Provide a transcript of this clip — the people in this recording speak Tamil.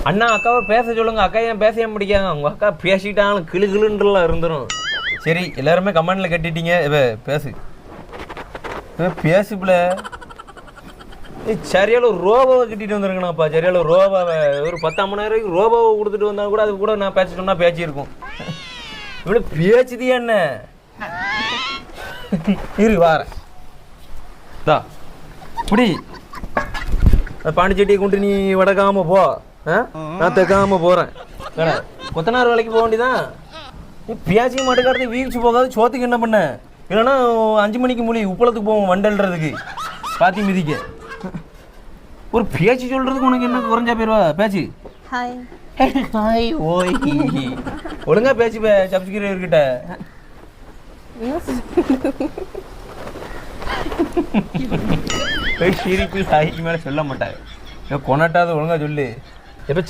அண்ணா அக்காவை பேச சொல்லுங்க. அக்கா ஏன் பேச முடிக்காங்க? உங்க அக்கா பேசிட்டாலும் கிளுகிளுன்றலாம் இருந்துடும். சரி எல்லாருமே கமெண்ட்ல கட்டிட்டீங்க. பேசு பேசுப்புல. சரியால ஒரு ரோபாவை கட்டிட்டு வந்துருங்கண்ணாப்பா. சரியால ஒரு ரோபாவை ஒரு 10,000 ரோபாவை கொடுத்துட்டு வந்தா கூட அது கூட நான் பேசிட்டோம்னா பேச்சிருக்கோம். இவ்வளோ பேச்சுதியா என்ன? இரு வாரேன். இப்படி பாண்டிச்சட்டியை கொண்டு நீ வடக்காம போ. நான் தைக்காம போறேன். கொத்தனார் வேலைக்கு போக வேண்டியதான். நீ பேச்சிக்க மாட்டேங்கிறது வீழ்ச்சி போகாது. சோத்துக்கு என்ன பண்ண? இல்லைன்னா 5 மணிக்கு மூலி உப்பளத்துக்கு போவோம் வண்டல்றதுக்கு பாத்தி மிதிக்க. ஒரு பேச்சு சொல்றதுக்கு உனக்கு என்ன குறைஞ்சா போயிருவா பேச்சு? ஹாய் ஹாய் ஓய் ஒழுங்கா பேச்சு சப்ஸ்கிரைபர்கிட்ட. சிரிப்பு சாய்க்கு மேலே சொல்ல மாட்டாங்க. கொண்டாட்டாவது ஒழுங்கா சொல்லு.